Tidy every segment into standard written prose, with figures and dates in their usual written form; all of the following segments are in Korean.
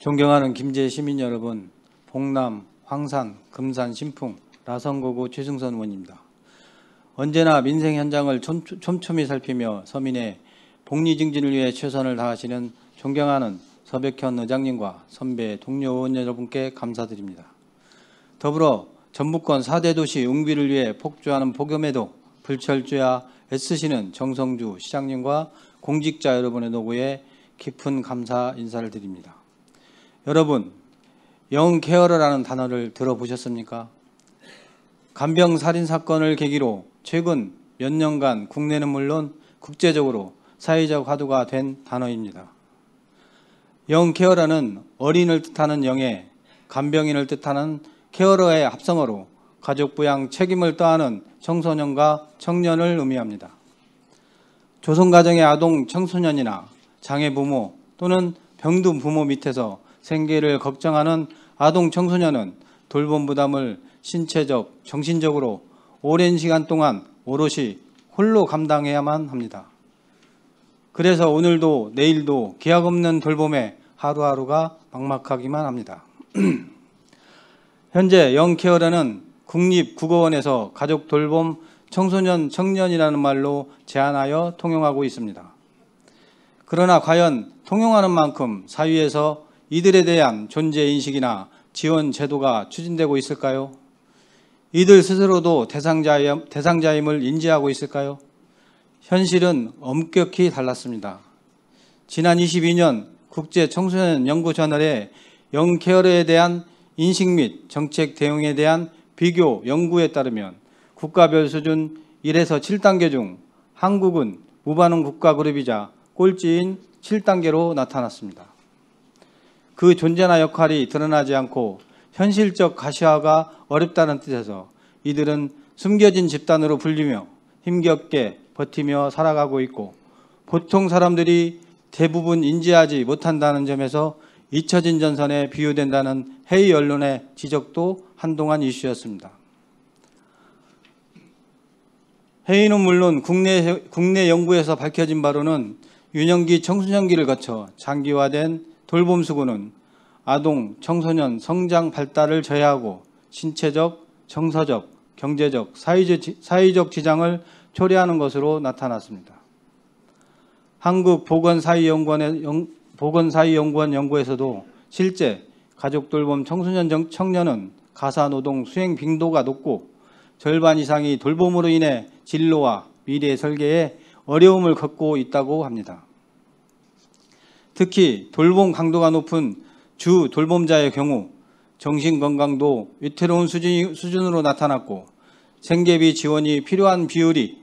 존경하는 김제 시민 여러분, 봉남, 황산, 금산, 신풍, 라선거구 최승선 의원입니다. 언제나 민생 현장을 촘촘히 살피며 서민의 복리 증진을 위해 최선을 다하시는 존경하는 서백현 의장님과 선배 동료 의원 여러분께 감사드립니다. 더불어 전북권 4대 도시 웅비를 위해 폭주하는 폭염에도 불철주야 애쓰시는 정성주 시장님과 공직자 여러분의 노고에 깊은 감사 인사를 드립니다. 여러분, 영케어러라는 단어를 들어보셨습니까? 간병 살인 사건을 계기로 최근 몇 년간 국내는 물론 국제적으로 사회적 화두가 된 단어입니다. 영케어러는 어린을 뜻하는 영에 간병인을 뜻하는 케어러의 합성어로 가족 부양 책임을 다하는 청소년과 청년을 의미합니다. 조성가정의 아동 청소년이나 장애 부모 또는 병든 부모 밑에서 생계를 걱정하는 아동 청소년은 돌봄 부담을 신체적, 정신적으로 오랜 시간 동안 오롯이 홀로 감당해야만 합니다. 그래서 오늘도 내일도 기약 없는 돌봄에 하루하루가 막막하기만 합니다. 현재 영케어러는 국립국어원에서 가족 돌봄 청소년 청년이라는 말로 제안하여 통용하고 있습니다. 그러나 과연 통용하는 만큼 사회에서 이들에 대한 존재인식이나 지원 제도가 추진되고 있을까요? 이들 스스로도 대상자임을 인지하고 있을까요? 현실은 엄격히 달랐습니다. 지난 22년 국제청소년연구저널의 영케어러에 대한 인식 및 정책 대응에 대한 비교 연구에 따르면 국가별 수준 1에서 7단계 중 한국은 무반응 국가그룹이자 꼴찌인 7단계로 나타났습니다. 그 존재나 역할이 드러나지 않고 현실적 가시화가 어렵다는 뜻에서 이들은 숨겨진 집단으로 불리며 힘겹게 버티며 살아가고 있고 보통 사람들이 대부분 인지하지 못한다는 점에서 잊혀진 전선에 비유된다는 해외 언론의 지적도 한동안 이슈였습니다. 해외는 물론 국내 연구에서 밝혀진 바로는 유년기 청소년기를 거쳐 장기화된 돌봄 수고는 아동, 청소년 성장 발달을 저해하고 신체적, 정서적, 경제적, 사회적 지장을 초래하는 것으로 나타났습니다. 한국보건사회연구원 연구에서도 실제 가족 돌봄 청소년 청년은 가사노동 수행 빈도가 높고 절반 이상이 돌봄으로 인해 진로와 미래 설계에 어려움을 겪고 있다고 합니다. 특히 돌봄 강도가 높은 주 돌봄자의 경우 정신건강도 위태로운 수준으로 나타났고 생계비 지원이 필요한 비율이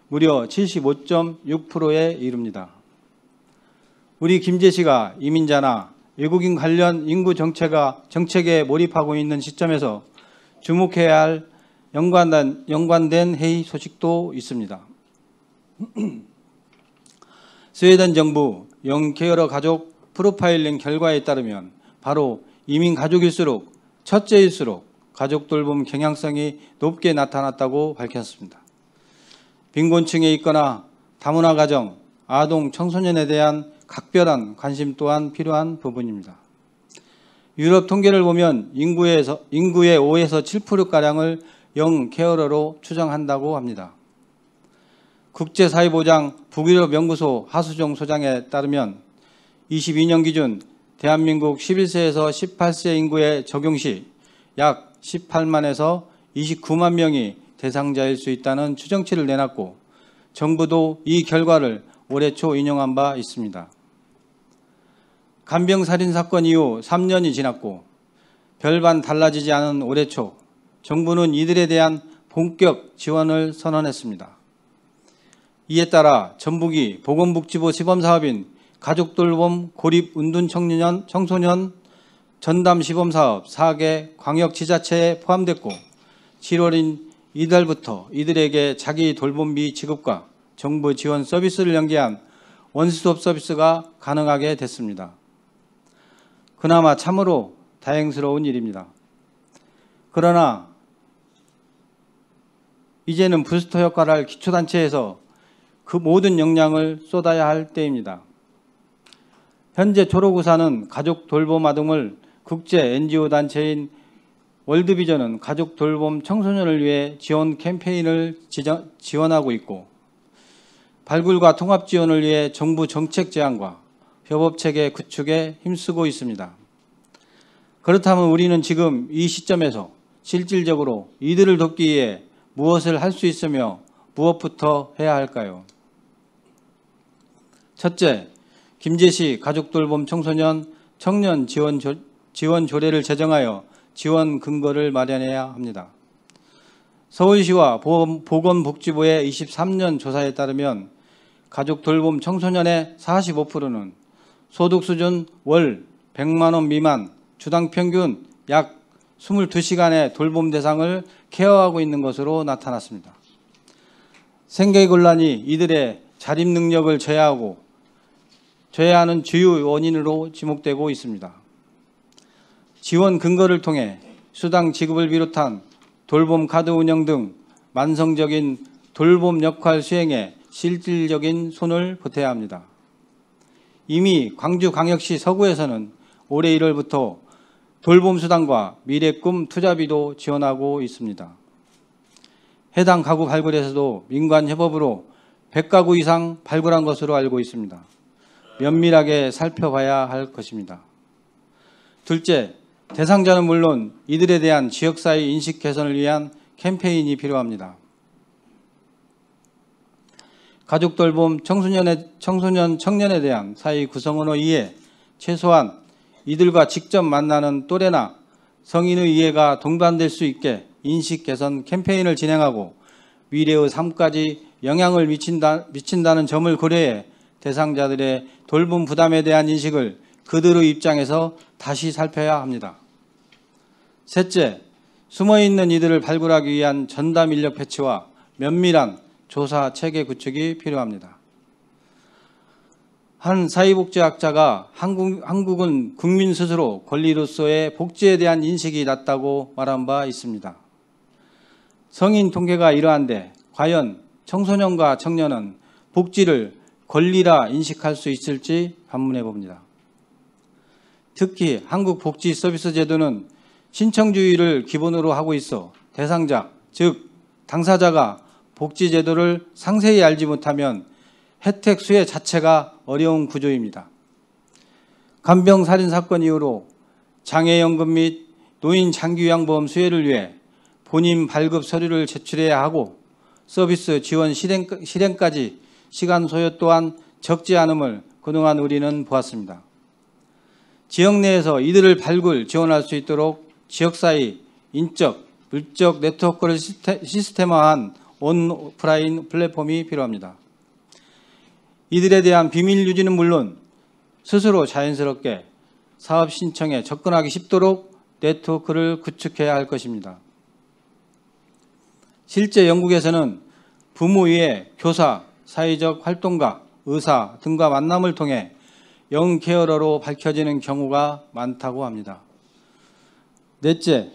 무려 75.6%에 이릅니다. 우리 김제시가 이민자나 외국인 관련 인구 정책에 몰입하고 있는 시점에서 주목해야 할 연관된 회의 소식도 있습니다. 스웨덴 정부 영케어러 가족 프로파일링 결과에 따르면 바로 이민 가족일수록 첫째일수록 가족 돌봄 경향성이 높게 나타났다고 밝혔습니다. 빈곤층에 있거나 다문화 가정, 아동, 청소년에 대한 각별한 관심 또한 필요한 부분입니다. 유럽 통계를 보면 인구의 5에서 7%가량을 영케어러로 추정한다고 합니다. 국제사회보장 북유럽 연구소 하수종 소장에 따르면 22년 기준 대한민국 11세에서 18세 인구의 적용 시 약 18만에서 29만 명이 대상자일 수 있다는 추정치를 내놨고 정부도 이 결과를 올해 초 인용한 바 있습니다. 간병 살인 사건 이후 3년이 지났고 별반 달라지지 않은 올해 초 정부는 이들에 대한 본격 지원을 선언했습니다. 이에 따라 전북이 보건복지부 시범사업인 가족돌봄 고립운둔 청소년 전담 시범사업 4개 광역지자체에 포함됐고 7월인 이달부터 이들에게 자기 돌봄비 지급과 정부 지원 서비스를 연계한 원스톱 서비스가 가능하게 됐습니다. 그나마 참으로 다행스러운 일입니다. 그러나 이제는 부스터 역할을 할 기초단체에서 그 모든 역량을 쏟아야 할 때입니다. 현재 초록우산은 가족 돌봄 아동을 국제 NGO 단체인 월드비전은 가족 돌봄 청소년을 위해 지원 캠페인을 지원하고 있고, 발굴과 통합 지원을 위해 정부 정책 제안과 협업체계 구축에 힘쓰고 있습니다. 그렇다면 우리는 지금 이 시점에서 실질적으로 이들을 돕기 위해 무엇을 할 수 있으며 무엇부터 해야 할까요? 첫째, 김제시 가족돌봄 청소년 청년 지원 조례를 제정하여 지원 근거를 마련해야 합니다. 서울시와 보건복지부의 23년 조사에 따르면 가족돌봄 청소년의 45%는 소득 수준 월 100만 원 미만, 주당 평균 약 22시간의 돌봄 대상을 케어하고 있는 것으로 나타났습니다. 생계곤란이 이들의 자립 능력을 저해하는 주요 원인으로 지목되고 있습니다. 지원 근거를 통해 수당 지급을 비롯한 돌봄 카드 운영 등 만성적인 돌봄 역할 수행에 실질적인 손을 보태야 합니다. 이미 광주광역시 서구에서는 올해 1월부터 돌봄 수당과 미래꿈 투자비도 지원하고 있습니다. 해당 가구 발굴에서도 민관 협업으로 100가구 이상 발굴한 것으로 알고 있습니다. 면밀하게 살펴봐야 할 것입니다. 둘째, 대상자는 물론 이들에 대한 지역사회 인식 개선을 위한 캠페인이 필요합니다. 가족돌봄 청소년, 청년에 대한 사회 구성원의 이해, 최소한 이들과 직접 만나는 또래나 성인의 이해가 동반될 수 있게 인식 개선 캠페인을 진행하고 미래의 삶까지 영향을 미친다는 점을 고려해 대상자들의 돌봄 부담에 대한 인식을 그들의 입장에서 다시 살펴야 합니다. 셋째, 숨어있는 이들을 발굴하기 위한 전담 인력 배치와 면밀한 조사 체계 구축이 필요합니다. 한 사회복지학자가 한국은 국민 스스로 권리로서의 복지에 대한 인식이 낮다고 말한 바 있습니다. 성인 통계가 이러한데 과연 청소년과 청년은 복지를 권리라 인식할 수 있을지 반문해 봅니다. 특히 한국 복지 서비스 제도는 신청주의를 기본으로 하고 있어 대상자, 즉 당사자가 복지 제도를 상세히 알지 못하면 혜택 수혜 자체가 어려운 구조입니다. 간병 살인 사건 이후로 장애연금 및 노인 장기요양보험 수혜를 위해 본인 발급 서류를 제출해야 하고 서비스 지원 실행까지 시간 소요 또한 적지 않음을 그동안 우리는 보았습니다. 지역 내에서 이들을 발굴, 지원할 수 있도록 지역사회, 인적, 물적 네트워크를 시스템화한 온오프라인 플랫폼이 필요합니다. 이들에 대한 비밀 유지는 물론 스스로 자연스럽게 사업 신청에 접근하기 쉽도록 네트워크를 구축해야 할 것입니다. 실제 영국에서는 부모 외에 교사, 사회적 활동가, 의사 등과 만남을 통해 영케어러로 밝혀지는 경우가 많다고 합니다. 넷째,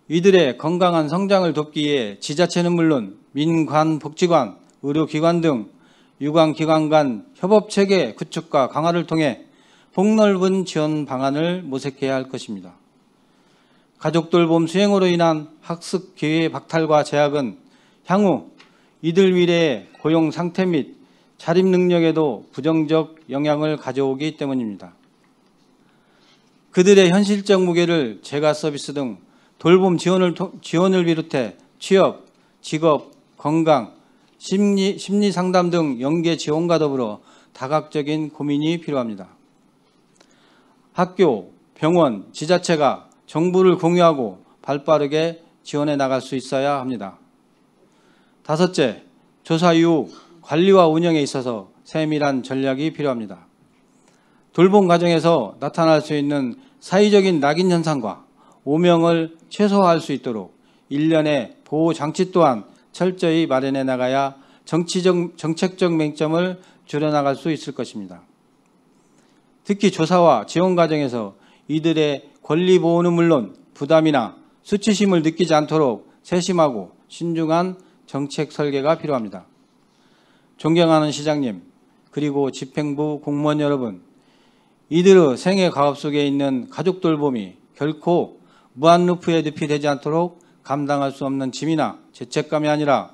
이들의 건강한 성장을 돕기 위해 지자체는 물론 민관, 복지관, 의료기관 등 유관기관 간 협업체계 구축과 강화를 통해 폭넓은 지원 방안을 모색해야 할 것입니다. 가족돌봄 수행으로 인한 학습 기회 박탈과 제약은 향후 이들 미래의 고용 상태 및 자립 능력에도 부정적 영향을 가져오기 때문입니다. 그들의 현실적 무게를 재가 서비스 등 돌봄 지원을 비롯해 취업, 직업, 건강, 심리 상담 등 연계 지원과 더불어 다각적인 고민이 필요합니다. 학교, 병원, 지자체가 정보를 공유하고 발빠르게 지원해 나갈 수 있어야 합니다. 다섯째, 조사 이후 관리와 운영에 있어서 세밀한 전략이 필요합니다. 돌봄 과정에서 나타날 수 있는 사회적인 낙인 현상과 오명을 최소화할 수 있도록 일련의 보호 장치 또한 철저히 마련해 나가야 정책적 맹점을 줄여나갈 수 있을 것입니다. 특히 조사와 지원 과정에서 이들의 권리 보호는 물론 부담이나 수치심을 느끼지 않도록 세심하고 신중한 정책 설계가 필요합니다. 존경하는 시장님, 그리고 집행부 공무원 여러분, 이들의 생애 과업 속에 있는 가족 돌봄이 결코 무한루프에 늪이 되지 않도록 감당할 수 없는 짐이나 죄책감이 아니라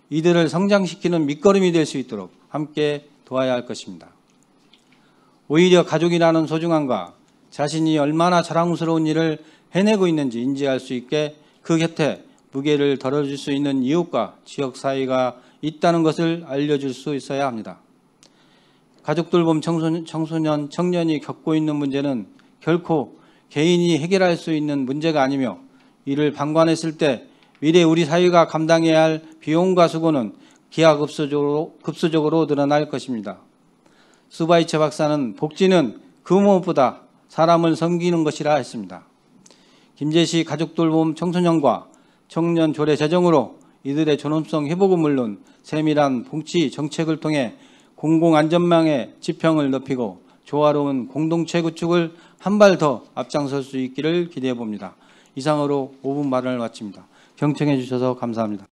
이들을 성장시키는 밑거름이 될 수 있도록 함께 도와야 할 것입니다. 오히려 가족이라는 소중함과 자신이 얼마나 자랑스러운 일을 해내고 있는지 인지할 수 있게 그 곁에 무게를 덜어줄 수 있는 이웃과 지역사회가 있다는 것을 알려줄 수 있어야 합니다. 가족 돌봄 청소년, 청년이 겪고 있는 문제는 결코 개인이 해결할 수 있는 문제가 아니며 이를 방관했을 때 미래 우리 사회가 감당해야 할 비용과 수고는 기하급수적으로 늘어날 것입니다. 수바이처 박사는 복지는 그 무엇보다 사람을 섬기는 것이라 했습니다. 김제시 가족돌봄 청소년과 청년 조례 제정으로 이들의 존엄성 회복은 물론 세밀한 복지 정책을 통해 공공안전망의 지평을 높이고 조화로운 공동체 구축을 한 발 더 앞장설 수 있기를 기대해 봅니다. 이상으로 5분 발언을 마칩니다. 경청해 주셔서 감사합니다.